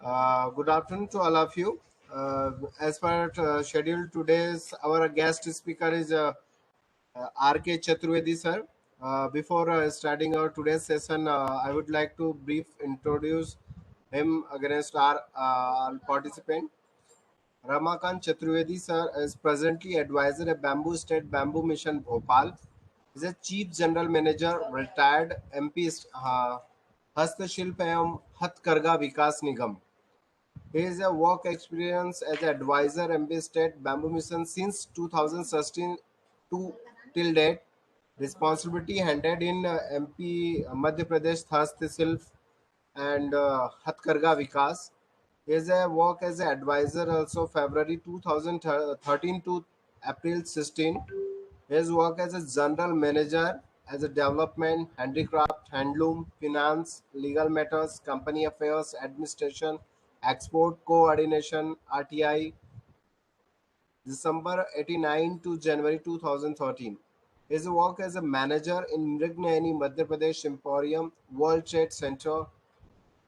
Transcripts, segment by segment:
Good afternoon to all of you. As per schedule, today's our guest speaker is R.K. Chaturvedi sir. Before starting our today's session, I would like to brief introduce him against our participant. Ramakant Chaturvedi sir is presently advisor at Bamboo State Bamboo Mission Bhopal. He is a Chief General Manager, retired MP हस्तशिल्प एवं हथकरघा विकास निगम. He has a work experience as an advisor MB State Bamboo Mission since 2016 to till date. Responsibility handed in MP Madhya Pradesh Hastashilp and Hatkarga Vikas. He has a work as an advisor also February 2013 to April 16. His work as a general manager as a development, handicraft, handloom, finance, legal matters, company affairs, administration, export coordination, RTI, December 89 to January 2013. His work as a manager in Mrignayani, Madhya Pradesh Emporium, World Trade Center,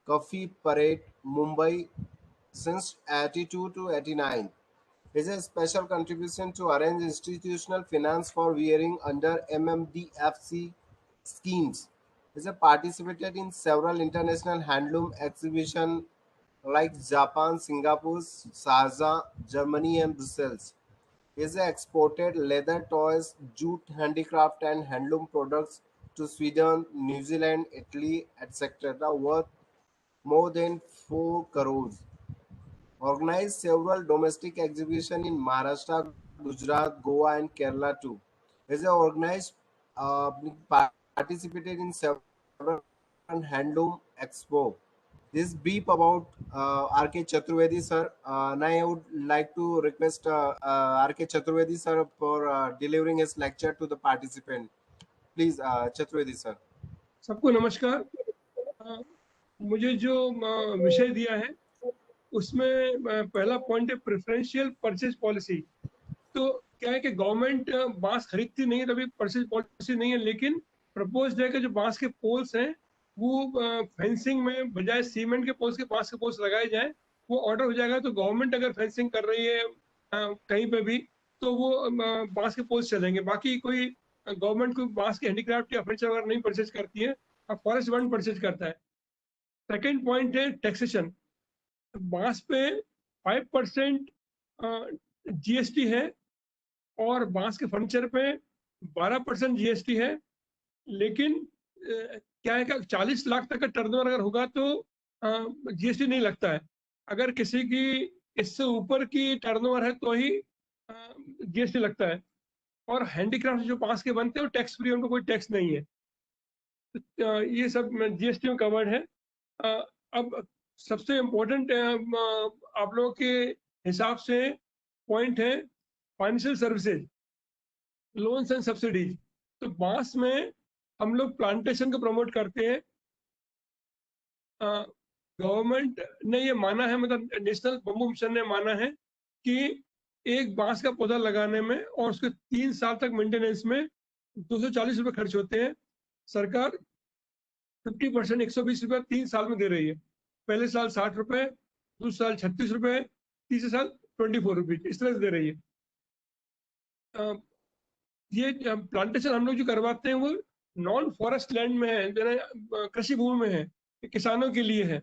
Coffee Parade, Mumbai since 82 to 89. Is a special contribution to arrange institutional finance for wearing under MMDFC schemes. Is a participated in several international handloom exhibitions like Japan, Singapore, Sharjah, Germany, and Brussels. Is exported leather toys, jute handicraft, and handloom products to Sweden, New Zealand, Italy, etc. worth more than 4 crores. Organized several domestic exhibitions in Maharashtra, Gujarat, Goa, and Kerala too. As a organized participated in several handloom expo. This brief about R.K. Chaturvedi sir. Now I would like to request R.K. Chaturvedi sir for delivering his lecture to the participant. Please, Chaturvedi sir. सबको नमस्कार। मुझे जो विषय दिया है उसमें पहला point है प्रेफरेंशियल परचेज पॉलिसी। तो क्या है कि गवर्नमेंट बांस खरीदती नहीं है, तभी परचेज पॉलिसी नहीं है, लेकिन प्रपोज्ड है कि जो बांस के पोल्स हैं वो फेंसिंग में बजाय सीमेंट के पोल्स के बांस के पोल्स लगाए जाए। वो ऑर्डर हो जाएगा तो गवर्नमेंट अगर फेंसिंग कर रही है कहीं पे भी तो वो बांस के पोल्स चलेंगे। बाकी कोई गवर्नमेंट को बांस के हैंडीक्राफ्ट या फर्नीचर वगैरह नहीं परचेज करती है, फॉरेस्ट डिपार्टमेंट परचेज करता है। सेकेंड पॉइंट है टैक्सेशन। बांस पे 5% जीएसटी है और बांस के फर्नीचर पे 12% जीएसटी है। लेकिन क्या है कि 40 लाख तक का टर्नओवर अगर होगा तो जीएसटी नहीं लगता है। अगर किसी की इससे ऊपर की टर्नओवर है तो ही जीएसटी लगता है। और हैंडीक्राफ्ट जो बांस के बनते हैं वो टैक्स फ्री, उनको कोई टैक्स नहीं है। ये सब जीएसटी में कवर्ड है। अब सबसे इम्पोर्टेंट आप लोगों के हिसाब से पॉइंट है financial services, loans and subsidies. तो बांस में हम लोग प्लांटेशन को प्रमोट करते हैं। गवर्नमेंट ने ये माना है, मतलब नेशनल बम्बू मिशन ने माना है कि एक बांस का पौधा लगाने में और उसके 3 साल तक मेंटेनेंस में 240 रुपये खर्च होते हैं। सरकार 50% 120 रुपये 3 साल में दे रही है। पहले साल 60 रुपये, दूसरे साल 36 रुपये, तीसरे साल 24 रुपीज, इस तरह से दे रही है। ये प्लांटेशन हम लोग जो करवाते हैं वो नॉन फॉरेस्ट लैंड में है, कृषि भूमि में है, किसानों के लिए है।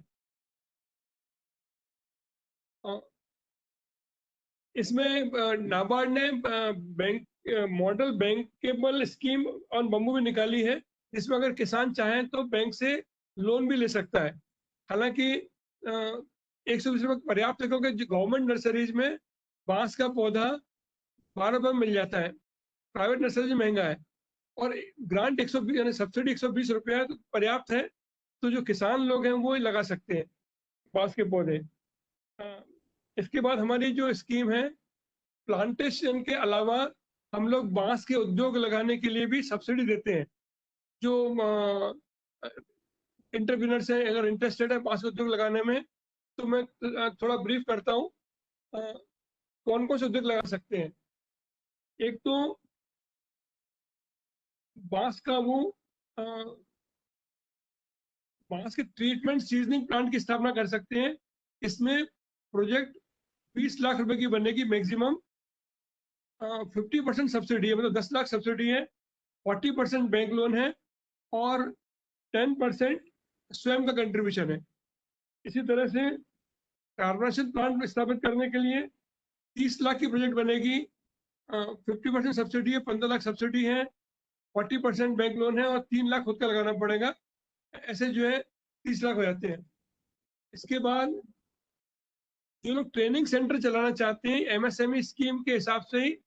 इसमें नाबार्ड ने bank model bankable scheme on bamboo भी निकाली है, जिसमें अगर किसान चाहें तो बैंक से लोन भी ले सकता है। हालांकि 120 रुपये पर्याप्त है, क्योंकि गवर्नमेंट नर्सरीज में बांस का पौधा 12 रुपये में मिल जाता है, प्राइवेट नर्सरीज महंगा है। और ग्रांट 120 यानी सब्सिडी 120 रुपया तो पर्याप्त है। तो जो किसान लोग हैं वो ही लगा सकते हैं बांस के पौधे। इसके बाद हमारी जो स्कीम है, प्लांटेशन के अलावा हम लोग बांस के उद्योग लगाने के लिए भी सब्सिडी देते हैं। जो इंटरप्रीनर्स हैं, अगर इंटरेस्टेड है बांस के उद्योग लगाने में, तो मैं थोड़ा ब्रीफ करता हूँ कौन कौन से उद्योग लगा सकते हैं। एक तो बांस का वो बांस के ट्रीटमेंट सीजनिंग प्लांट की स्थापना कर सकते हैं, इसमें प्रोजेक्ट 20 लाख रुपए की बनने की मैक्सिमम 50% सब्सिडी है, मतलब 10 लाख सब्सिडी है, 40% बैंक लोन है और 10% स्वयं का कंट्रीब्यूशन है। इसी तरह से कार्बोनेशन प्लांट स्थापित करने के लिए 30 लाख की प्रोजेक्ट बनेगी, 50% सब्सिडी है, 15 लाख सब्सिडी है, 40% बैंक लोन है और 3 लाख खुद का लगाना पड़ेगा। ऐसे जो है 30 लाख हो जाते हैं। इसके बाद जो लोग ट्रेनिंग सेंटर चलाना चाहते हैं, एमएसएमई स्कीम के हिसाब से ही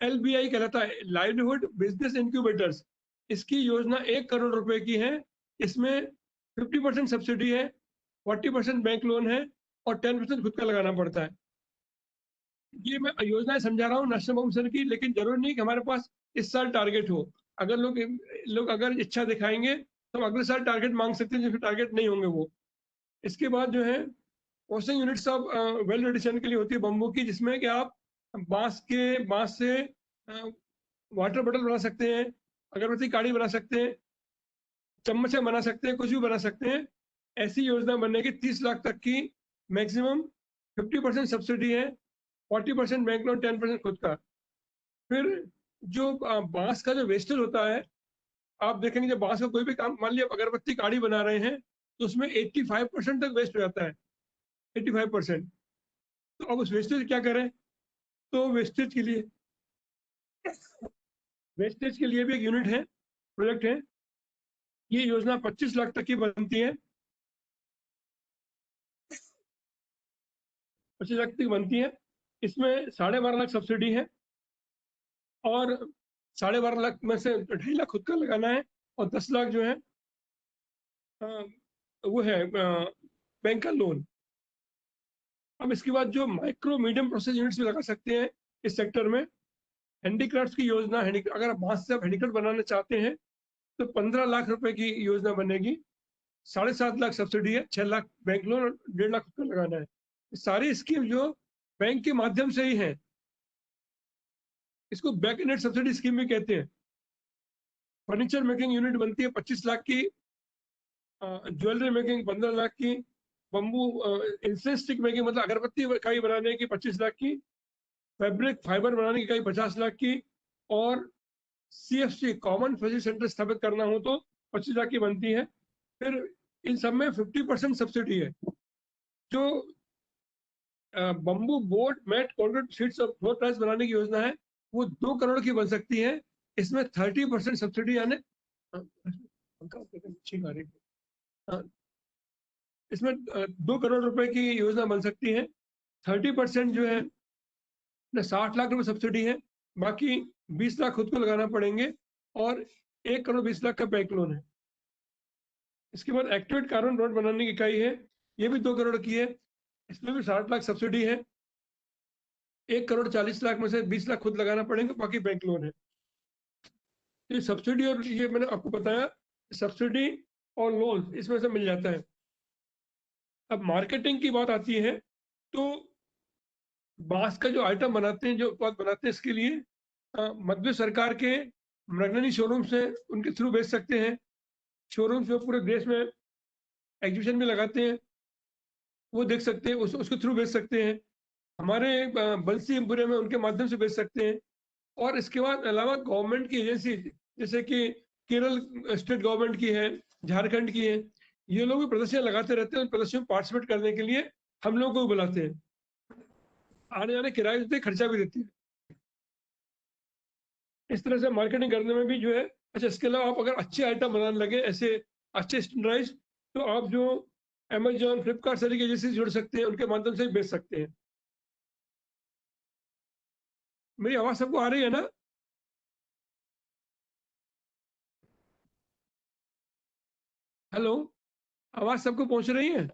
LBI कहलाता है, लाइवलीहुड बिजनेस इंक्यूबेटर्स। इसकी योजना 1 करोड़ रुपए की है। इसमें 50% सब्सिडी है, 40% बैंक लोन है और 10% खुद का लगाना पड़ता है। ये मैं योजनाएं समझा रहा हूँ नेशनल बाबू मिशन की, लेकिन जरूरी नहीं कि हमारे पास इस साल टारगेट हो। अगर लोग अगर इच्छा दिखाएंगे तो हम अगले साल टारगेट मांग सकते हैं, जिसमें टारगेट नहीं होंगे वो। इसके बाद जो है processing units of value addition के लिए होती है बम्बू की, जिसमें कि आप बांस से वाटर बॉटल बना सकते हैं, अगरबत्ती काड़ी बना सकते हैं, चम्मच बना सकते हैं, कुछ भी बना सकते हैं। ऐसी योजना बनने की 30 लाख तक की मैक्सिमम 50% सब्सिडी है, 40% बैंक लोन, 10% खुद का। फिर जो बांस का जो वेस्टेज होता है, आप देखेंगे जब बांस का कोई भी काम, मान लिया अगरबत्ती काड़ी बना रहे हैं तो उसमें 85% तक वेस्ट हो जाता है, 85%। तो अब उस वेस्टेज क्या करें? तो वेस्टेज के लिए भी एक यूनिट है, प्रोजेक्ट है। ये योजना 25 लाख तक की बनती है, 25 लाख तक बनती है। इसमें 12.5 लाख सब्सिडी है और 12.5 लाख में से 2.5 लाख खुद का लगाना है और 10 लाख जो है वो है बैंक का लोन। अब इसके बाद जो माइक्रो मीडियम प्रोसेस यूनिट्स भी लगा सकते हैं इस सेक्टर में। हैंडीक्राफ्ट की योजना, अगर आप बांस से आप हैंडीक्राफ्ट बनाना चाहते हैं तो 15 लाख रुपए की योजना बनेगी, 7.5 लाख सब्सिडी है, 6 लाख बैंक लोन और 1.5 लाख खुद का लगाना है। सारी स्कीम जो बैंक के माध्यम से ही है, इसको बैक नेट सब्सिडी स्कीम भी कहते हैं। फर्नीचर मेकिंग यूनिट बनती है 25 लाख की, ज्वेलरी मेकिंग 15 लाख की, बम्बू इंसेंस स्टिक मेकिंग मतलब अगरबत्ती इकाई बनाने की 25 लाख की, फैब्रिक फाइबर बनाने की इकाई 50 लाख की, और CFC कॉमन फैसिलिटी सेंटर स्थापित करना हो तो 25 लाख की बनती है। फिर इन सब में 50% सब्सिडी है। जो bamboo board, mat, concrete sheets और फ्लोर टाइल्स बनाने की योजना है, वो 2 करोड़ की बन सकती है। इसमें 30% सब्सिडी यानी इसमें 2 करोड़ रुपए की योजना बन सकती है। 30% जो है 60 लाख रुपए सब्सिडी है, बाकी 20 लाख खुद को लगाना पड़ेंगे और 1 करोड़ 20 लाख का बैंक लोन है। इसके बाद एक्टिवेट कार्बन रोड बनाने की इकाई है, ये भी 2 करोड़ की है, इसमें भी 60 लाख सब्सिडी है, 1 करोड़ 40 लाख में से 20 लाख खुद लगाना पड़ेंगे, बाकी बैंक लोन है। ये सब्सिडी और ये मैंने आपको बताया, सब्सिडी और लोन इसमें से मिल जाता है। अब मार्केटिंग की बात आती है तो बांस का जो आइटम बनाते हैं, जो उत्पाद बनाते हैं, इसके लिए मध्य सरकार के मृगननी शोरूम से उनके थ्रू बेच सकते हैं। शोरूम जो पूरे देश में एग्जीबिशन में लगाते हैं, वो देख सकते हैं, उसके थ्रू बेच सकते हैं। हमारे बंसीपुरे में उनके माध्यम से बेच सकते हैं। और इसके बाद अलावा गवर्नमेंट की एजेंसी, जैसे कि केरल स्टेट गवर्नमेंट की है, झारखंड की है, ये लोग भी प्रदर्शनी लगाते रहते हैं। प्रदर्शनी में पार्टिसिपेट करने के लिए हम लोग को भी बुलाते हैं, आने जाने किराए देते हैं, खर्चा भी देते हैं। इस तरह से मार्केटिंग करने में भी जो है। अच्छा, इसके अलावा आप अगर अच्छे आइटम बनाने लगे, ऐसे अच्छे स्टैंडर्डाइज, तो आप जो अमेजोन, फ्लिपकार्ट सारी एजेंसी जुड़ सकते हैं, उनके माध्यम से बेच सकते हैं। मेरी आवाज सबको आ रही है ना? हेलो, आवाज सबको पहुंच रही है?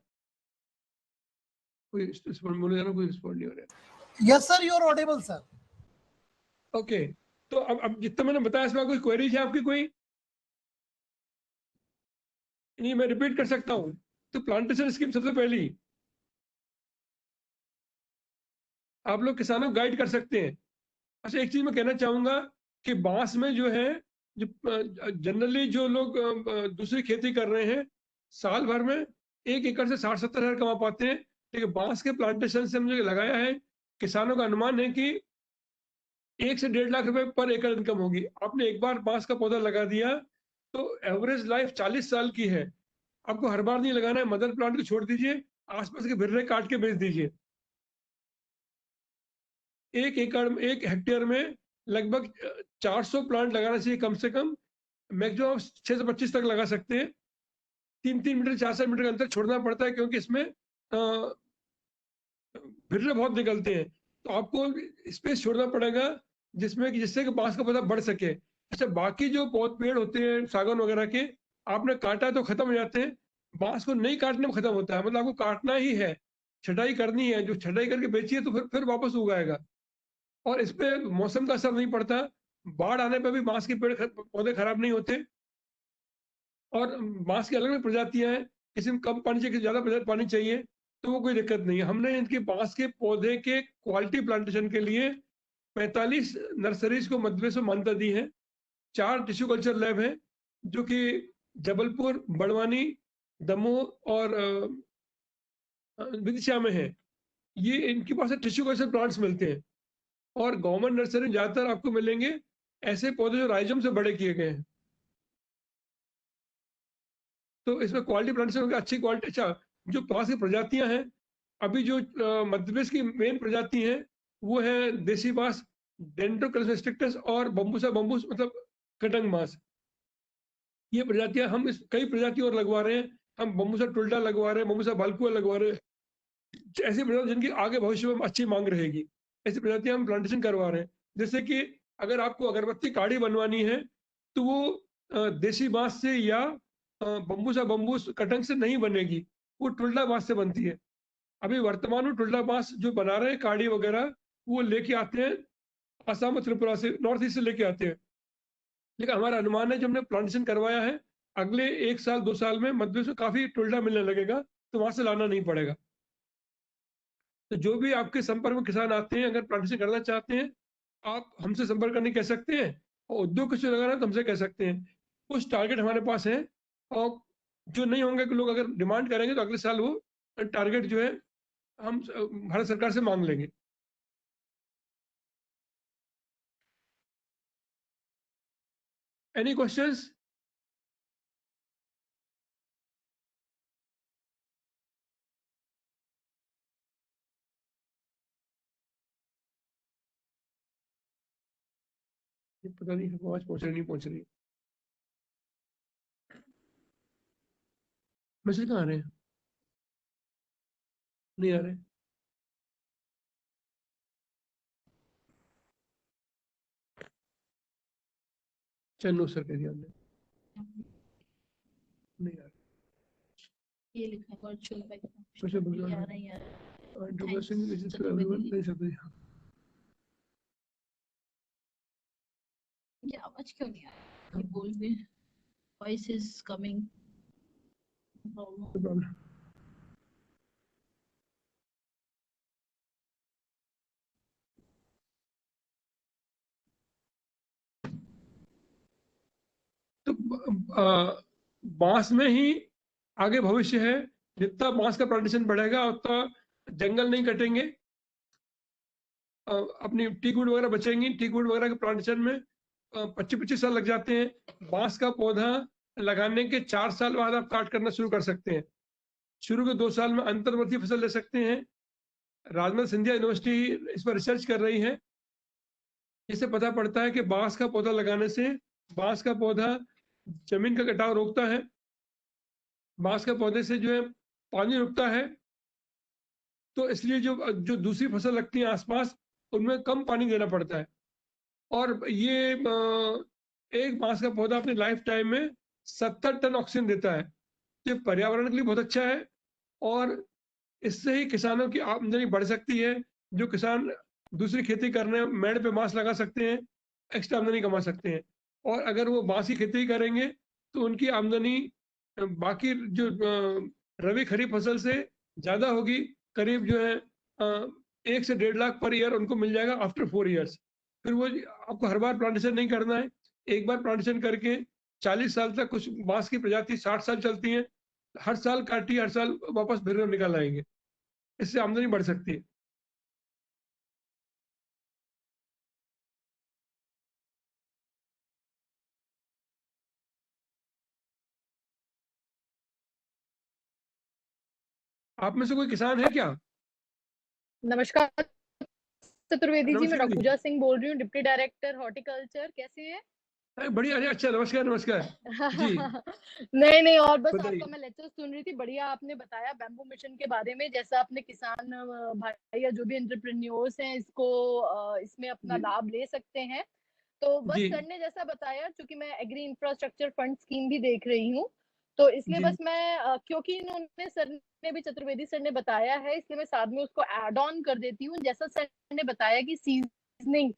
कोई रिस्पॉन्ड बोले जाना, कोई रिस्पॉन्ड नहीं हो रहा है। Yes sir, you are audible sir. Okay, तो अब जितना मैंने बताया, इसमें कोई क्वेरी है आपकी? कोई नहीं, मैं रिपीट कर सकता हूँ। तो प्लांटेशन स्कीम सबसे पहली आप लोग किसानों को गाइड कर सकते हैं। अच्छा, एक चीज मैं कहना चाहूंगा कि बांस में जो है, जो जनरली जो लोग दूसरी खेती कर रहे हैं, साल भर में 1 एकड़ से 60-70 हज़ार कमा पाते हैं। लेकिन बाँस के प्लांटेशन से हमने लगाया है, किसानों का अनुमान है कि 1 से 1.5 लाख रुपए पर एकड़ इनकम होगी। आपने एक बार बाँस का पौधा लगा दिया, तो एवरेज लाइफ 40 साल की है। आपको हर बार नहीं लगाना है, मदर प्लांट को छोड़ दीजिए, आस-पास के बिर्रे काट के बेच दीजिए। 1 हेक्टेयर में लगभग 400 प्लांट लगाना चाहिए कम से कम। मैक्सिमम आप 6 से 25 तक लगा सकते हैं। 3-3 मीटर, 4-4 मीटर का अंतर छोड़ना पड़ता है, क्योंकि इसमें बिर्रे बहुत निकलते हैं। तो आपको स्पेस छोड़ना पड़ेगा, जिससे कि बाँस का पौधा बढ़ सके। अच्छा, बाकी जो बहुत पेड़ होते हैं सागौन वगैरह के, आपने काटा तो खत्म हो जाते हैं, बाँस को नहीं काटने में खत्म होता है। मतलब आपको काटना ही है, छटाई करनी है, जो छटाई करके बेचिए तो फिर वापस उगाएगा। और इसपे मौसम का असर नहीं पड़ता, बाढ़ आने पे भी बाँस के पौधे खराब नहीं होते। और बाँस की अलग-अलग प्रजातियाँ हैं, किसी में कम पानी चाहिए, किसी ज़्यादा पानी चाहिए, तो वो कोई दिक्कत नहीं है। हमने इनके बाँस के पौधे के क्वालिटी प्लांटेशन के लिए 45 नर्सरीज़ को मध्य प्रदेश में मान्यता दी है। 4 टिश्यू कल्चर लैब हैं, जो कि जबलपुर, बड़वानी, दमोह और विदिशा में हैं। ये इनके पास से टिश्यू कल्चर प्लांट्स मिलते हैं, और गवर्नमेंट नर्सरी में ज़्यादातर आपको मिलेंगे ऐसे पौधे जो राइज़ोम से बड़े किए गए हैं। तो इसमें क्वालिटी प्लांटेशन की अच्छी क्वालिटी। अच्छा, जो बाँस की प्रजातियाँ हैं, अभी जो मध्य प्रदेश की मेन प्रजाति है, वो है देसी बाँस, डेंड्रोकलस स्ट्रिक्टस और बम्बूसा बम्बूस, मतलब कटंग बाँस। ये प्रजातियाँ हम इस कई प्रजाति और लगवा रहे हैं। हम बम्बूसा टुल्टा लगवा रहे हैं, बम्बूसा भालकुआ लगवा रहे हैं। ऐसी प्रजाति जिनकी आगे भविष्य में अच्छी माँग रहेगी, ऐसी प्रजातियाँ हम प्लांटेशन करवा रहे हैं। जैसे कि अगर आपको अगरबत्ती काड़ी बनवानी है, तो वो देसी बाँस से या बम्बूसा बम्बूस कटंग से नहीं बनेगी, वो टुल्टा बाँस से बनती है। अभी वर्तमान में टुल्टा बाँस जो बना रहे हैं काड़ी वगैरह, वो लेके आते हैं असम और त्रिपुरा से, नॉर्थ ईस्ट से लेके आते हैं। लेकिन हमारा अनुमान है, जो हमने प्लांटेशन करवाया है, अगले 1 साल 2 साल में मध्य प्रदेश में काफ़ी टुल्टा मिलने लगेगा, तो वहाँ से लाना नहीं पड़ेगा। तो जो भी आपके संपर्क में किसान आते हैं, अगर प्लांटेशन करना चाहते हैं, आप हमसे संपर्क करने कह सकते हैं, और उद्योग कुछ लगाना है तो हमसे कह सकते हैं। कुछ टारगेट हमारे पास है, और जो नहीं होंगे कि लोग अगर डिमांड करेंगे, तो अगले साल वो टारगेट जो है हम भारत सरकार से माँग लेंगे। Any questions? पता नहीं आवाज़ पहुँच रही नहीं पहुँच रही। मैसेज कहाँ आ रहे हैं? नहीं आ रहे। चलो सर कह दिया हमने, नहीं आ रहा। ये लिखा है वर्चुअल कुछ बोल आ रहा रहा है यार। है, इंट्रोडक्शन इज टू एवरीवन, नहीं सकते। ये आवाज क्यों नहीं आ रहा? ये बोल भी वॉइस इज कमिंग। प्रॉब्लम। तो बांस में ही आगे भविष्य है। जितना बांस का प्लांटेशन बढ़ेगा, उतना जंगल नहीं कटेंगे, अपनी टीक वुड वगैरह बचेंगी। टीक वुड वगैरह के प्लांटेशन में 25-25 साल लग जाते हैं। बांस का पौधा लगाने के 4 साल बाद आप काट करना शुरू कर सकते हैं। शुरू के 2 साल में अंतर्वर्ती फसल ले सकते हैं। राजमल सिंधिया यूनिवर्सिटी इस पर रिसर्च कर रही है। इससे पता पड़ता है कि बांस का पौधा लगाने से बांस का पौधा जमीन का कटाव रोकता है, बांस के पौधे से जो है पानी रुकता है। तो इसलिए जो जो दूसरी फसल लगती है आसपास, उनमें कम पानी देना पड़ता है। और ये एक बांस का पौधा अपनी लाइफ टाइम में 70 टन ऑक्सीजन देता है। ये पर्यावरण के लिए बहुत अच्छा है, और इससे ही किसानों की आमदनी बढ़ सकती है। जो किसान दूसरी खेती करने मेड़ पे बांस लगा सकते हैं, एक्स्ट्रा आमदनी कमा सकते हैं। और अगर वो बांस की खेती करेंगे, तो उनकी आमदनी बाकी जो रबी खरीफ फसल से ज़्यादा होगी। करीब जो है 1 से 1.5 लाख पर ईयर उनको मिल जाएगा आफ्टर 4 ईयर्स। फिर वो आपको हर बार प्लांटेशन नहीं करना है। एक बार प्लांटेशन करके 40 साल तक, कुछ बांस की प्रजाति 60 साल चलती हैं, हर साल काटी हर साल वापस फिर निकाल आएंगे, इससे आमदनी बढ़ सकती है। आप में से कोई किसान है क्या? नमस्कार चतुर्वेदी जी, मैं नमस्कार डॉक्टर जी। पूजा सिंह बोल रही हूँ, डिप्टी डायरेक्टर हॉर्टिकल्चर। कैसे हैं? अरे बढ़िया, अरे अच्छा, नमस्कार नमस्कार जी, नहीं और बस बताइए। आपका मैं लेक्चर सुन रही थी। बढ़िया आपने बताया बैम्बू मिशन के बारे में, जैसा आपने किसान भाई या जो भी एंटरप्रेन्योर्स हैं इसको इसमें अपना जी लाभ ले सकते हैं। तो बस जी सर ने जैसा बताया, क्योंकि मैं एग्री इंफ्रास्ट्रक्चर फंड स्कीम भी देख रही हूँ, तो इसलिए जी बस मैं क्योंकि इन्होंने सर ने भी, चतुर्वेदी सर ने बताया है, इसलिए मैं साथ में उसको ऐड ऑन कर देती हूँ। जैसा सर ने बताया कि सीजनिंग,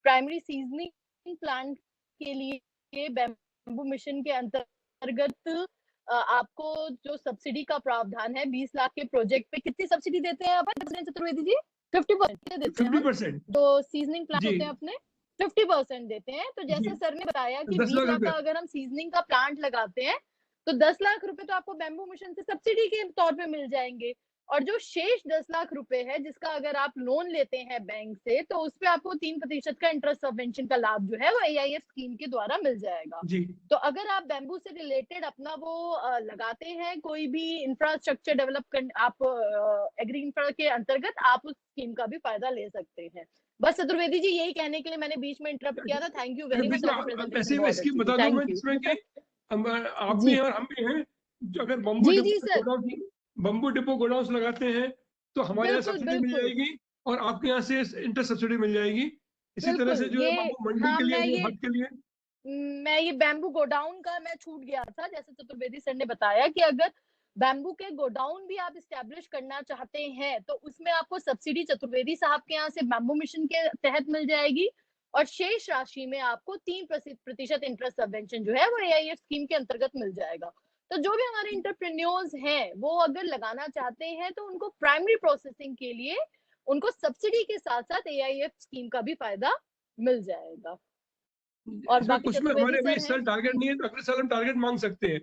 प्राइमरी सीजनिंग प्लांट के लिए बैम्बू मिशन के अंतर्गत आपको जो सब्सिडी का प्रावधान है 20 लाख के प्रोजेक्ट पे, कितनी सब्सिडी देते हैं आप चतुर्वेदी जी? 50% देते हैं हम। 50%। जो सीजनिंग प्लांट जी होते हैं अपने 50% देते हैं। तो जी, जैसे सर ने बताया कि 10 20 लाख लाख रुपए। का अगर हम सीजनिंग का प्लांट लगाते हैं तो 10 लाख रुपए तो आपको बैम्बू मिशन से सब्सिडी के तौर पे मिल जाएंगे। और जो शेष 10 लाख रुपए है, जिसका अगर आप लोन लेते हैं बैंक से, तो उसपे आपको 3% का इंटरेस्ट सबवेंशन का लाभ जो है वो AIF स्कीम के द्वारा मिल जाएगा। जी तो अगर आप बैम्बू से रिलेटेड अपना वो लगाते हैं, कोई भी इंफ्रास्ट्रक्चर डेवलप कर, आप एग्री इंफ्रा के अंतर्गत आप उस स्कीम का भी फायदा ले सकते हैं। बस चतुर्वेदी जी, यही कहने के लिए मैंने बीच में इंटरप्ट किया था। थैंक यू अरे वेरी बीच मच, में आपकी ऐसे प्रेजेंटेशन में बहुत स्कीम अच्छी थी। बता दूं मैं, थैंक यू। जिसमें कि आप भी जी हैं और हम भी हैं, जो अगर बम्बू जी डिपो जी sir, godown, bamboo depot godown लगाते हैं तो हमारे यहाँ बिल्कुल सब्सिडी मिल बिल्कुल जाएगी और आपके यहाँ से इंटर सब्सिडी मिल जाएगी। इसी तरह बिल्कुल। से जो है ये बम्बू मंडी हाँ, के लिए, वो हट के लिए। मैं ये बैम्बू गोडाउन का मैं छूट गया था, जैसे चतुर्वेदी सर ने बताया कि अगर बैम्बू के गोडाउन भी आप इस्टेब्लिश करना चाहते हैं तो उसमें आपको सब्सिडी चतुर्वेदी साहब के यहाँ से बैम्बू मिशन के तहत मिल जाएगी। और शेष राशि में आपको 3% इंटरेस्ट सबवेंशन जो है वो AIF स्कीम के अंतर्गत मिल जाएगा। तो जो भी हमारे इंटरप्रेन्योर्स हैं वो अगर लगाना चाहते हैं तो उनको प्राइमरी प्रोसेसिंग के लिए उनको सब्सिडी के साथ साथ AIF स्कीम का भी फायदा मिल जाएगा। और इसमें बाकी कुछ में चतुर्वेदी हमारे अभी सर इस हैं साल टारगेट जी। नहीं है, तो अगले साल हम टारगेट मांग सकते हैं।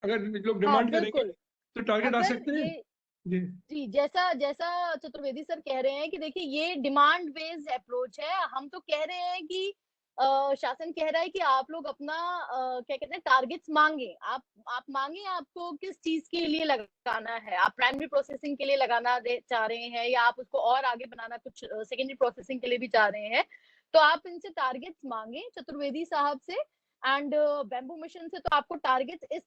अगर लोग हाँ डिमांड करेंगे बिल्कुल। तो टारगेट आ अगर सकते हैं। ये जी जी, जैसा जैसा चतुर्वेदी सर कह रहे हैं कि देखिए ये डिमांड बेस्ड अप्रोच है। हम तो कह रहे हैं कि शासन कह रहा है कि आप लोग अपना क्या कहते हैं टारगेट्स मांगे। आप मांगे आपको किस चीज के लिए लगाना है। आप प्राइमरी प्रोसेसिंग के लिए लगाना चाह रहे हैं या आप उसको और आगे बनाना कुछ सेकेंडरी प्रोसेसिंग के लिए भी चाह रहे हैं, तो आप इनसे टारगेट्स मांगे चतुर्वेदी साहब से। एंड बैम्बू मिशन से तो आपको टारगेट्स इस,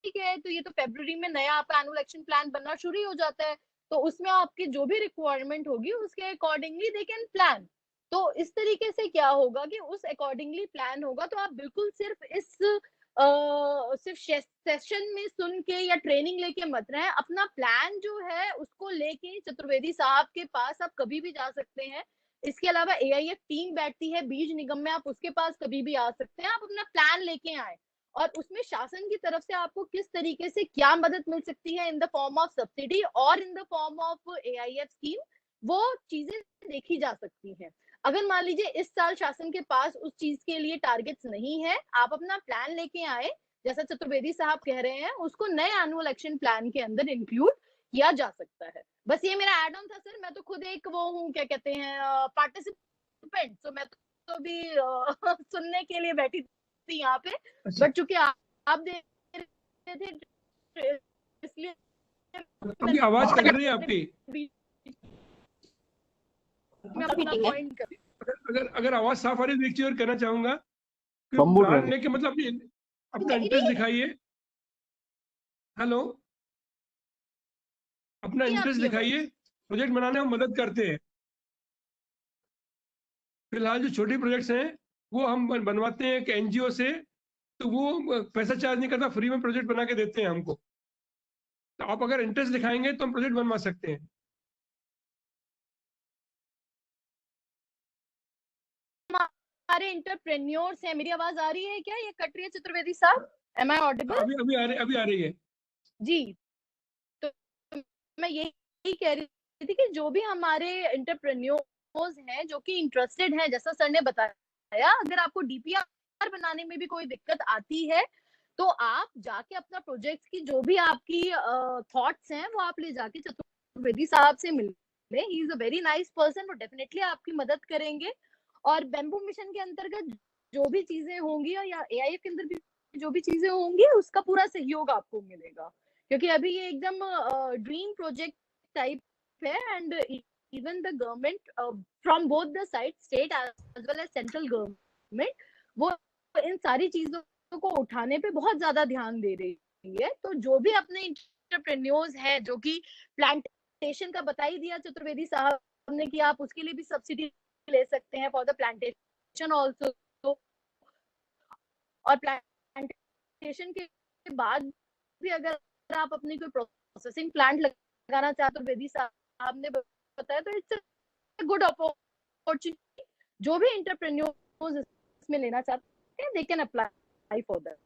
ठीक है, तो ये तो फरवरी में नया आपका एनुअल एक्शन प्लान बनना शुरू हो जाता है। तो उसमें आपकी जो भी रिक्वायरमेंट होगी उसके अकॉर्डिंगली दे कैन प्लान। तो इस तरीके से क्या होगा कि उस अकॉर्डिंगली प्लान होगा। तो आप बिल्कुल सिर्फ सिर्फ सेशन में सुन के या ट्रेनिंग लेके मत रहे, अपना प्लान जो है उसको लेके चतुर्वेदी साहब के पास आप कभी भी जा सकते हैं। इसके अलावा AIF टीम बैठती है बीज निगम में, आप उसके पास कभी भी आ सकते हैं। आप अपना प्लान लेके आए और उसमें शासन की तरफ से आपको किस तरीके से क्या मदद मिल सकती है in the form of subsidy और in the form of AIF scheme, वो चीजें देखी जा सकती हैं। अगर मान लीजिए इस साल शासन के पास उस चीज के लिए टारगेट्स नहीं है, आप अपना प्लान लेके आए, जैसा चतुर्वेदी साहब कह रहे हैं, उसको नए एनुअल एक्शन प्लान के अंदर इंक्लूड किया जा सकता है। बस ये मेरा एड ऑन था सर। मैं तो खुद एक वो हूँ, क्या कहते हैं, पार्टिसिपेंट। तो मैं तो भी सुनने के लिए बैठी थी यहाँ पे। अच्छा, बट चूंकि आप दे रहे थे इसलिए आपकी आवाज कट रही है आपकी। मैं अपना पॉइंट कर। अगर अगर आवाज साफ आ रही है तो एक चीज और कहना चाहूंगा कि बम्बू प्लान ट्रेनिंग। लेके मतलब अपना इंटरेस्ट दिखाइए। हेलो, अपना इंटरेस्ट आपकी आवाज दिखाइए, प्रोजेक्ट बनाने में मदद करते हैं। फिलहाल जो छोटी प्रोजेक्ट्स हैं वो हम बनवाते हैं एक NGO से, तो वो पैसा चार्ज नहीं करता, फ्री में प्रोजेक्ट बना के देते हैं हमको। तो आप अगर इंटरेस्ट दिखाएंगे तो हम प्रोजेक्ट बनवा सकते हैं। हमारे इंटरप्रेन्योर्स हैं। मेरी आवाज आ रही है क्या? ये कट रही है चतुर्वेदी साहब? Am I audible? अभी अभी आ रही है। जी। तो मैं यही कह रही थी कि जो भी हमारे इंटरप्रेन्योर्स हैं जो कि इंटरेस्टेड हैं, जैसा सर ने बताया, अगर आपको DPR बनाने में भी कोई दिक्कत आती है तो आप जाके अपना प्रोजेक्ट की जो भी आपकी थॉट्स हैं वो आप ले जाके चतुर्वेदी साहब से मिले। He is a very nice person, वो डेफिनेटली आपकी मदद करेंगे। और बेम्बू मिशन के अंतर्गत जो भी चीजें होंगी या एआईएफ के अंदर भी जो भी चीजें होंगी उसका पूरा सहयोग आपको मिलेगा, क्योंकि अभी ये एकदम ड्रीम प्रोजेक्ट टाइप है। And even the government from both the side, state as well as central government, वो इन सारी चीजों को उठाने पे बहुत ज्यादा ध्यान दे रही है। तो जो भी अपने इंटरप्रेन्योर्स है, जो कि प्लांटेशन का बता ही दिया चतुर्वेदी साहब ने कि आप उसके लिए भी सब्सिडी ले सकते हैं फॉर द प्लांटेशन ऑल्सो। और प्लांटेशन के बाद भी अगर आप अपनी कोई प्रोसेसिंग प्लांट लगाना चाहते हो, चतुर्वेदी साहब ने बताया, तो इट्स गुड अपॉर्चुनिटी। जो भी इंटरप्रेन्योर्स इसमें लेना चाहते हैं, they can apply for that.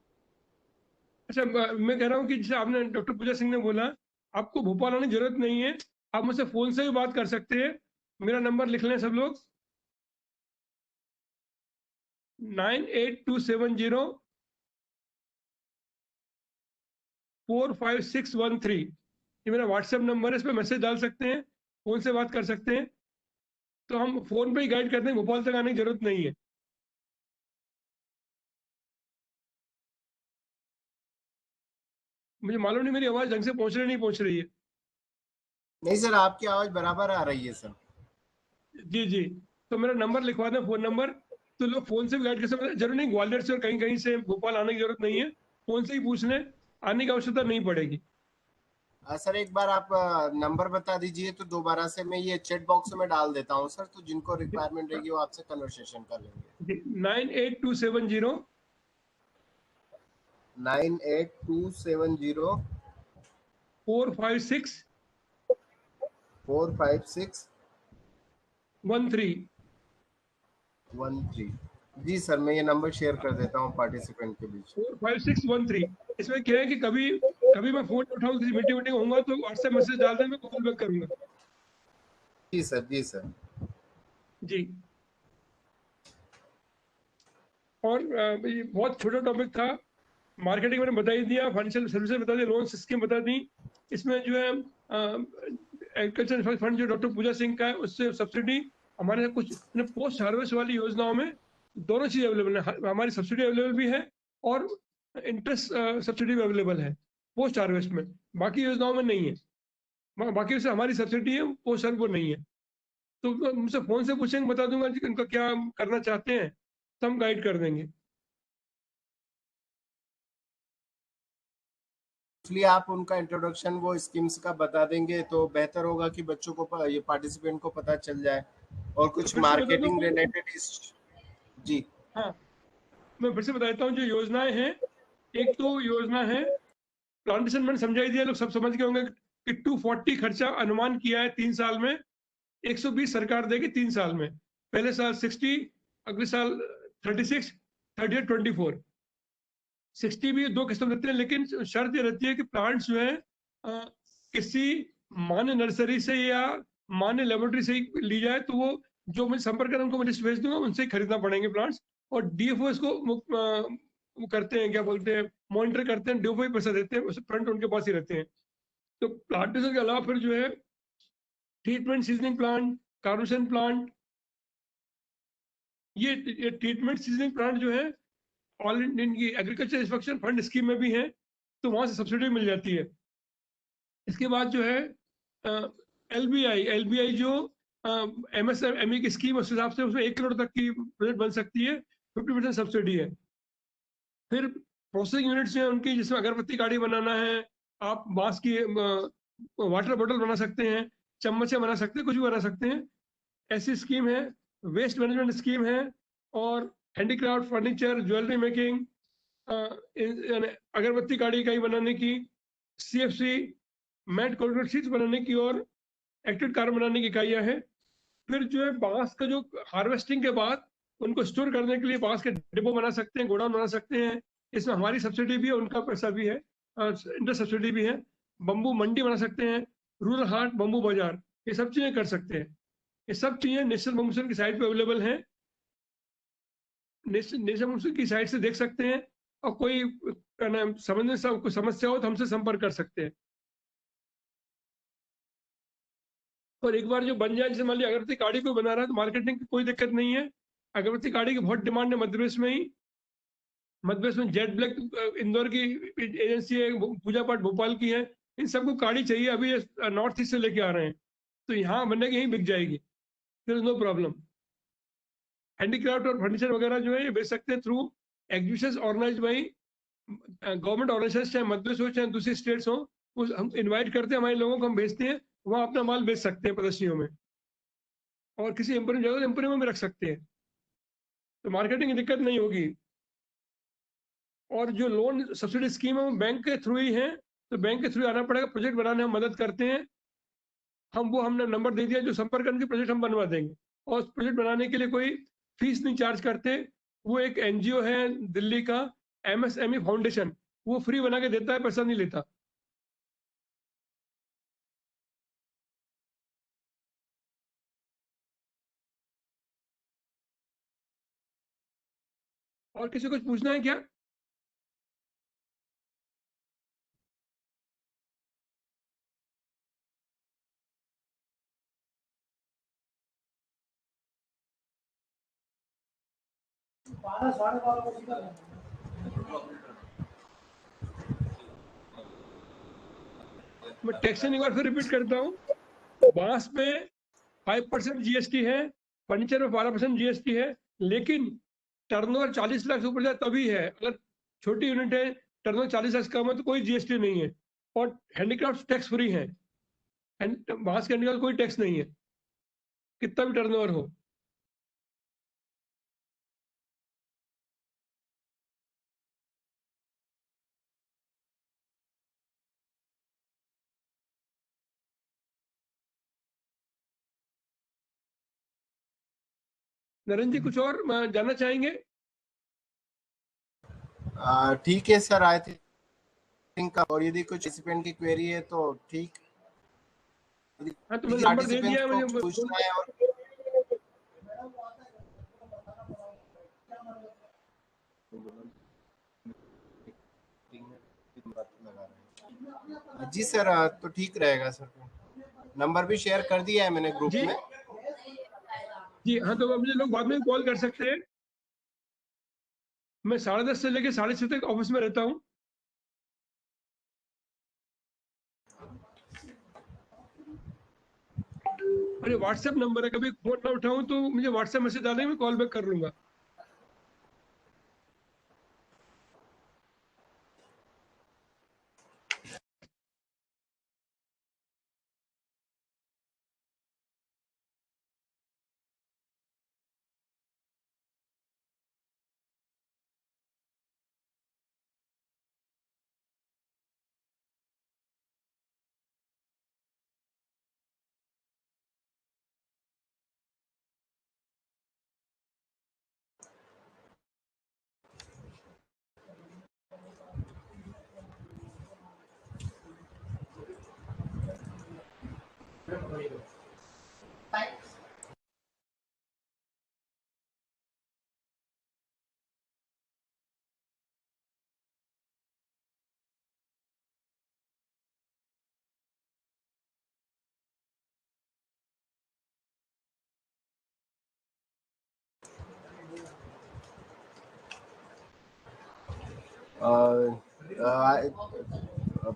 अच्छा, मैं कह रहा हूँ कि जैसे आपने डॉक्टर पूजा सिंह ने बोला, आपको भोपाल आने की जरूरत नहीं है, आप मुझसे फोन से भी बात कर सकते हैं। मेरा नंबर लिख लें सब लोग, 9827045613। ये मेरा व्हाट्सएप नंबर है, इस पर मैसेज डाल सकते हैं, फोन से बात कर सकते हैं। तो हम फोन पे ही गाइड करते हैं, भोपाल तक आने की जरूरत नहीं है। मुझे मालूम नहीं मेरी आवाज ढंग से पहुंच रही नहीं पहुंच रही है। नहीं सर, आपकी आवाज बराबर आ रही है सर। जी जी, तो मेरा नंबर लिखवा दें, फोन नंबर, तो लोग फोन से भी गाइड कर सकते हैं। जरूर नहीं ग्वालियर से और कहीं कहीं से भोपाल आने की जरूरत नहीं है, फोन से ही पूछ लें, आने की आवश्यकता नहीं पड़ेगी। सर एक बार आप नंबर बता दीजिए तो दोबारा से मैं ये चैट बॉक्स में डाल देता हूँ सर, तो जिनको रिक्वायरमेंट रहेगी वो आपसे कन्वर्सेशन कर लेंगे। 98270 98270 456 456 13। 13। जी सर, मैं ये नंबर शेयर कर देता हूँ पार्टिसिपेंट के बीच। 45613। इसमें क्या है कि कभी कभी मैं फोन उठाऊं, किसी मीटिंग होऊंगा तो व्हाट्सएप मैसेज डाल दें, मैं कॉल बैक करूंगा। जी सर, जी सर। जी। और ये बहुत छोटा टॉपिक था, मार्केटिंग मैंने बता ही दिया, फाइनेंशियल सर्विसेज बता दी, लोन स्कीम बता दी। इसमें जो है एग्रीकल्चर फंड जो डॉक्टर पूजा सिंह का है, उससे सब्सिडी हमारे कुछ पोस्ट हार्वेस्ट वाली योजनाओं में दोनों चीज अवेलेबल है। हमारी सब्सिडी अवेलेबल भी है और इंटरेस्ट सब्सिडी भी अवेलेबल है पोस्ट हार्वेस्ट में, बाकी योजनाओं में नहीं है। बाकी से हमारी सब्सिडी है, पोस्ट हार्वेस्ट वो नहीं है। तो मुझसे फोन से पूछेंगे, बता दूंगा कि उनका क्या करना चाहते हैं, तो हम गाइड कर देंगे। इसलिए आप उनका इंट्रोडक्शन वो स्कीम्स का बता देंगे तो बेहतर होगा कि बच्चों को ये पार्टिसिपेंट को पता चल जाए। और कुछ फिर से बता मार्केटिंग दूं? रिलेटेड जी हाँ, मैं फिर से बता देता हूँ जो योजनाएं हैं। एक तो योजना है प्लांटेशन, मैंने समझाई दिया, लोग सब समझ गए होंगे कि 240 खर्चा अनुमान किया है 3 साल में, 120 सरकार देगी 3 साल में। पहले साल 60, अगले साल 36, 38, 24। 60 भी 2 किस्म देते हैं, लेकिन शर्त ये रहती है कि प्लांट्स जो है किसी मान्य नर्सरी से या मान्य लेबोरेटरी से ही ली जाए। तो वो जो मुझे संपर्क करें उनको मैं लिस्ट भेज दूंगा, उनसे ही खरीदना पड़ेंगे प्लांट्स। और डीएफओ इसको वो करते हैं, क्या बोलते हैं, मॉनिटर करते हैं, डीएफओ ही पैसा देते हैं, उसे फ्रंट उनके पास ही रहते हैं। तो प्लांटेशन के अलावा फिर जो है treatment seasoning plant, carbonation plant, ये ट्रीटमेंट सीजनिंग प्लांट जो है ऑल इंडियन की एग्रीकल्चर इंस्पेक्शन फंड स्कीम में भी है, तो वहां से सब्सिडी मिल जाती है। इसके बाद जो है एलबीआई जो एमएसएमई की स्कीम, उस हिसाब से उसमें 1 करोड़ तक की प्रोजेक्ट बन सकती है, 50% सब्सिडी है। फिर प्रोसेसिंग यूनिट्स हैं उनकी, जिसमें अगरबत्ती गाड़ी बनाना है, आप बांस की वाटर बोतल बना सकते हैं, चम्मचें बना सकते हैं, कुछ भी बना सकते हैं, ऐसी स्कीम है। वेस्ट मैनेजमेंट स्कीम है, और हैंडीक्राफ्ट, फर्नीचर, ज्वेलरी मेकिंग, अगरबत्ती गाड़ी इकाई बनाने की, सीएफसी मैट कॉन्क्रीट शीट्स बनाने की और एक्टिव कार बनाने की इकाइयां हैं। फिर जो है बांस का जो हार्वेस्टिंग के बाद उनको स्टोर करने के लिए बांस के डिपो बना सकते हैं, गोडाउन बना सकते हैं। इसमें हमारी सब्सिडी भी है, उनका पैसा भी है, इंटर सब्सिडी भी है। बम्बू मंडी बना सकते हैं, रूरल हाट, बम्बू बाजार, ये सब चीजें कर सकते हैं। ये सब चीजें नेशनल बम्बू मिशन की साइट पे अवेलेबल हैं, नेशनल बम्बू मिशन की साइट से देख सकते हैं। और कोई समझने से कोई समस्या हो तो हमसे संपर्क कर सकते हैं। और एक बार जो बन जाए, जैसे मान लिया अगरबत्ती काड़ी को बना रहा है तो मार्केटिंग की कोई दिक्कत नहीं है। अगरबत्ती काड़ी की बहुत डिमांड है मध्य प्रदेश में ही। मध्य प्रदेश में जेट ब्लैक इंदौर की एजेंसी है, पूजा पाठ भोपाल की है, इन सबको काड़ी चाहिए। अभी ये नॉर्थ ईस्ट से लेके आ रहे हैं, तो यहाँ बनने की यहीं बिक जाएगी, फिर नो प्रॉब्लम। हैंडीक्राफ्ट और फर्नीचर वगैरह जो है ये बेच सकते हैं through exhibition organise by government organisation, चाहे मध्य प्रदेश हो चाहे दूसरी स्टेट्स हो। उस हम इनवाइट करते हैं, हमारे लोगों को हम भेजते हैं, वहाँ अपना माल बेच सकते हैं प्रदर्शनियों में, और किसी एम्पोरियम जगह एम्पोरियम में भी रख सकते हैं, तो मार्केटिंग की दिक्कत नहीं होगी। और जो लोन सब्सिडी स्कीम है वो बैंक के थ्रू ही है, तो बैंक के थ्रू आना पड़ेगा। प्रोजेक्ट बनाने में मदद करते हैं हम, वो हमने नंबर दे दिया, जो संपर्क करके प्रोजेक्ट हम बनवा देंगे। और उस प्रोजेक्ट बनाने के लिए कोई फीस नहीं चार्ज करते। वो एक एनजीओ है दिल्ली का, एमएसएमई फाउंडेशन, वो फ्री बना के देता है, पैसा नहीं लेता। और किसी को कुछ पूछना है क्या? मैं टैक्सेशन एक बार फिर रिपीट करता हूँ। बांस पे 5% जीएसटी है, फर्नीचर में 12% जीएसटी है, लेकिन टर्नओवर 40 लाख से ऊपर जाए तभी है। अगर छोटी यूनिट है, टर्नओवर 40 लाख से कम है, तो कोई जीएसटी नहीं है। और हैंडीक्राफ्ट टैक्स फ्री है, बांस के हैंडीक्राफ्ट कोई टैक्स नहीं है, कितना भी टर्नओवर हो। नरेंद्र जी कुछ और जानना चाहेंगे? ठीक है सर, आई थिंक। और यदि कुछ पार्टिसिपेंट की क्वेरी है तो ठीक, हाँ, तो मैंने नंबर दे पार्टिसिपेंट दिया है को मुझे। पूछना है। और जी सर, तो ठीक रहेगा सर। नंबर भी शेयर कर दिया है मैंने ग्रुप जी में। जी हाँ, तो मुझे लोग बाद में कॉल कर सकते हैं। मैं 10:30 से लेकर 6:30 तक ऑफिस में रहता हूँ। और ये व्हाट्सएप नंबर है, कभी फोन ना उठाऊं तो मुझे व्हाट्सएप मैसेज डालेंगे, मैं कॉल बैक कर लूंगा।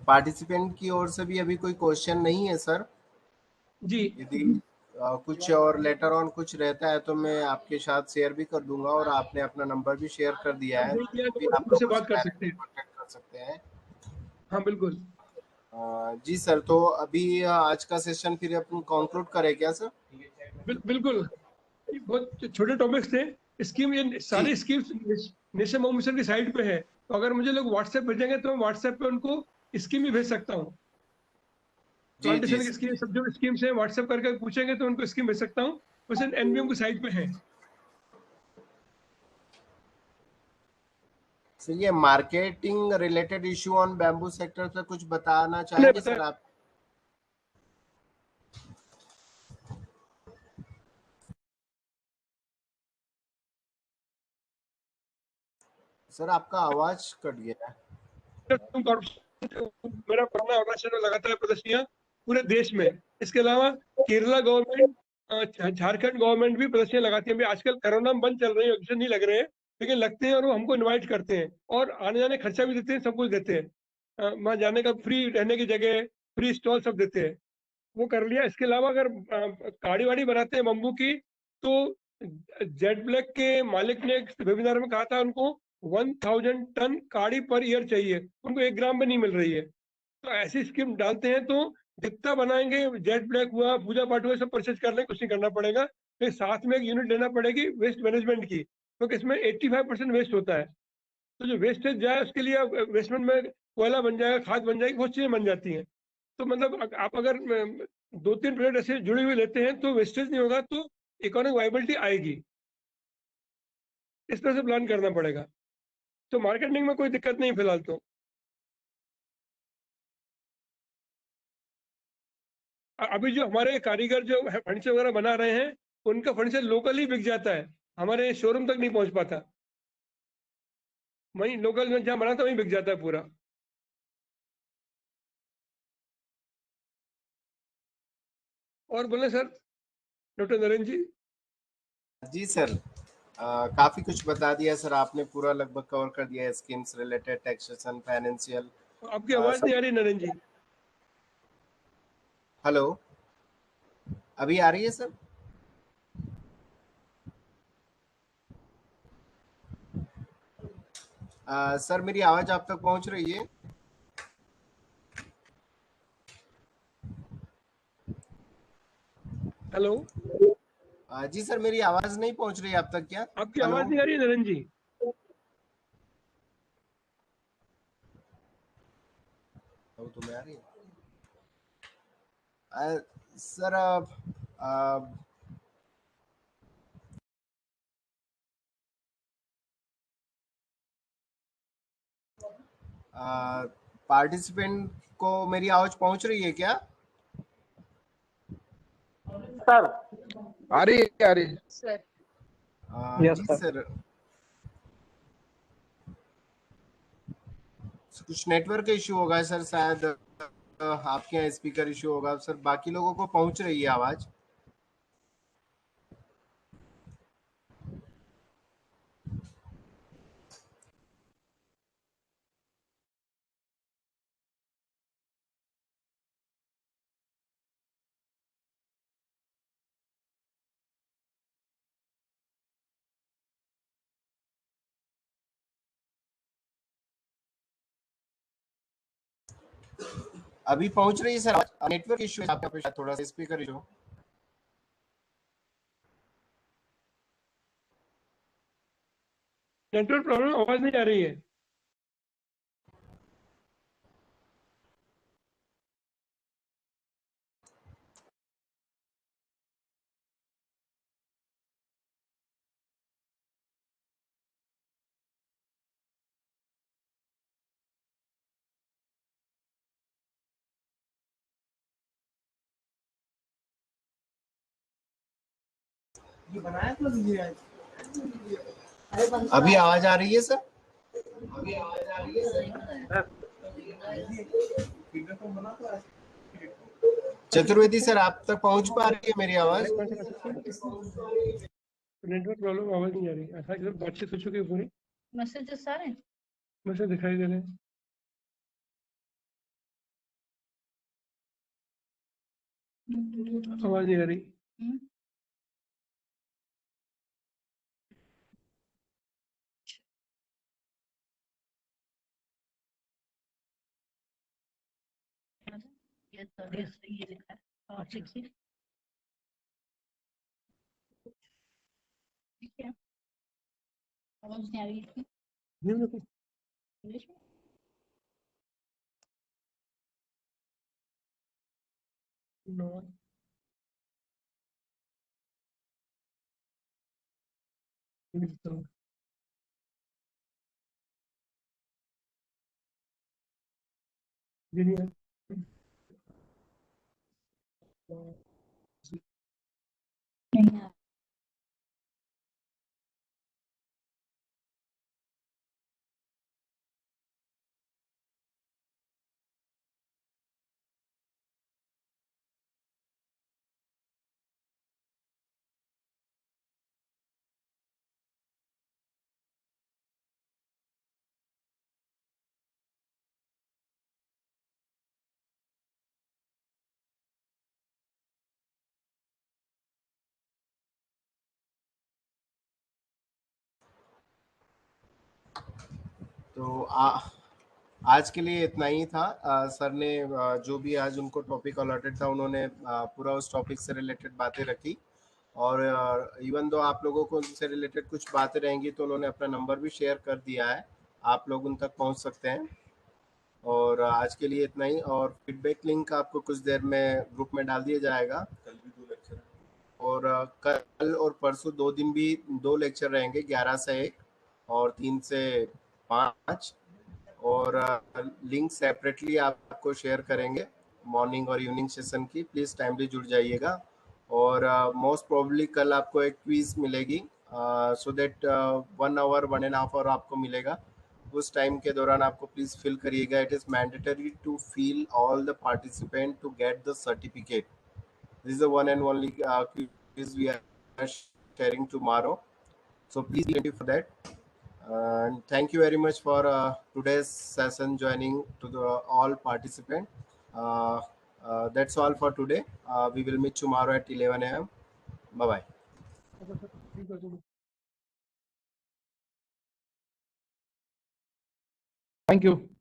पार्टिसिपेंट की ओर से भी अभी कोई क्वेश्चन नहीं है सर। जी यदि कुछ और लेटर ऑन कुछ रहता है तो मैं आपके साथ शेयर भी कर दूंगा, और आपने अपना नंबर भी शेयर कर दिया हाँ, है, दे दिया तो भी तो आप मुझसे लोगों से बात कर सकते डायरेक्टली हैं। कॉन्टेक्ट कर सकते हैं। हाँ बिल्कुल। जी सर, तो अभी आज का सेशन फिर अपन कंक्लूड करें क्या सर? बिल्कुल, ये बहुत छोटे टॉपिक्स थे। स्कीम, ये जी सारी स्कीम्स नेशनल मोम मिशन की साइट पे है, तो अगर मुझे लोग व्हाट्सएप भेजेंगे तो मैं व्हाट्सएप पे उनको स्कीम भी भेज सकता हूँ। जी जी प्लांटेशन की स्कीम, सब जो स्कीम्स हैं व्हाट्सएप करके पूछेंगे तो उनको स्कीम भेज सकता हूँ। वैसे एनबीएम की साइट पे है। सर, ये marketing related issue on bamboo sector पे कुछ बताना मैंने चाहेंगे बताया। सर आप? सर आपका आवाज कट गया है। मेरा पढ़ना ऑर्गेनाइजेशन में लगातार प्रदर्शनियां पूरे देश में। इसके अलावा केरला गवर्नमेंट, झारखंड गवर्नमेंट भी प्रदर्शनियां लगाती है। अभी आजकल कोरोना में बंद चल रही है, ऑडिशन नहीं लग रहे हैं, लेकिन लगते हैं और वो हमको इनवाइट करते हैं और आने जाने खर्चा भी देते हैं, सब कुछ देते हैं। वहाँ जाने का, फ्री रहने की जगह, फ्री स्टॉल सब देते हैं। वो कर लिया। इसके अलावा अगर काड़ी वाड़ी बनाते हैं बम्बू की, तो जेड ब्लैक के मालिक ने वेबिनार में कहा था उनको 1000 टन काड़ी पर ईयर चाहिए, उनको 1 ग्राम भी नहीं मिल रही है। तो ऐसी स्कीम डालते हैं तो जितना बनाएंगे, जेट ब्लैक हुआ, पूजा पाठ हुआ, सब परचेज कर लें, कुछ नहीं करना पड़ेगा। फिर साथ में एक यूनिट लेना पड़ेगी वेस्ट मैनेजमेंट की, क्योंकि इसमें 85% वेस्ट होता है। तो जो वेस्टेज जाए उसके लिए वेस्टमेंट में कोयला बन जाएगा, खाद बन जाएगी, बहुत चीजें बन जाती हैं। तो मतलब आप अगर 2-3 प्रोजेक्ट ऐसे जुड़े हुए लेते हैं तो वेस्टेज नहीं होगा, तो इकोनॉमिक वाइबिलिटी आएगी। इस तरह से प्लान करना पड़ेगा। तो मार्केटिंग में कोई दिक्कत नहीं फिलहाल तो। अभी जो हमारे कारीगर जो फर्नीचर वगैरह बना रहे हैं, उनका फर्नीचर लोकली बिक जाता है, हमारे शोरूम तक नहीं पहुंच पाता। वहीं लोकल में जहाँ बनाता है वहीं बिक जाता है पूरा। और बोले सर, डॉक्टर नरेंद्र जी। जी सर, काफी कुछ बता दिया सर आपने, पूरा लगभग कवर कर दिया है, स्कीम्स रिलेटेड, टैक्सेशन, फाइनेंशियल, आपकी आवाज सब। नहीं आ रही नरेंद्र जी। हेलो, अभी आ रही है सर? सर मेरी आवाज आप तक पहुंच रही है? हेलो, जी सर, मेरी आवाज नहीं पहुंच रही आप तक क्या? आपकी हेलो, आवाज नहीं आ रही नरेंद्र जी। तुम्हें आ रही है? सर पार्टिसिपेंट को मेरी आवाज पहुंच रही है क्या? सर आ रही है, आ रही है। सर यस जी सर। सर, कुछ नेटवर्क इशू होगा सर शायद, आपके यहाँ स्पीकर इशू होगा सर, बाकी लोगों को पहुंच रही है आवाज। अभी पहुंच रही है सर आवाज? नेटवर्क इशू है आपके पे शायद, थोड़ा सा स्पीकर इशू। नेटवर्क प्रॉब्लम, आवाज नहीं आ रही है। अभी आवाज आ रही है सर? चतुर्वेदी सर, आप तक पहुंच पा रही है मेरी आवाज? नेटवर्क प्रॉब्लम, आवाज नहीं आ रही। ऐसा कि बातचीत हो चुकी है पूरी, मैसेजेस आ रहे हैं। मैसेज दिखाई दे रहे हैं। आवाज नहीं आ रही। हम्म, ये तो ये लिखा है और लिखिए। ठीक है, आवाज नहीं आ रही है इंग्लिश में। नो, नहीं आ तो आज के लिए इतना ही था। सर ने जो भी आज उनको टॉपिक अलॉटेड था उन्होंने पूरा उस टॉपिक से रिलेटेड बातें रखी। और इवन दो आप लोगों को उनसे रिलेटेड कुछ बातें रहेंगी तो उन्होंने अपना नंबर भी शेयर कर दिया है, आप लोग उन तक पहुंच सकते हैं। और आज के लिए इतना ही। और फीडबैक लिंक आपको कुछ देर में ग्रुप में डाल दिया जाएगा। कल भी 2 लेक्चर और कल और परसों 2 दिन भी 2 लेक्चर रहेंगे, 11 से 1 और 3 से 5। और लिंक सेपरेटली आपको शेयर करेंगे मॉर्निंग और इवनिंग सेशन की। प्लीज़ टाइमली जुड़ जाइएगा। और मोस्ट प्रोबेबली कल आपको एक क्विज मिलेगी, सो दैट 1 आवर 1.5 आवर आपको मिलेगा। उस टाइम के दौरान आपको प्लीज़ फिल करिएगा। It is mandatory to fill all the participant to get the certificate. This is the one and only quiz we are sharing tomorrow. So please be ready for that. And thank you very much for today's session joining to the all participant. That's all for today. We will meet tomorrow at 11 a.m. Bye bye. Thank you.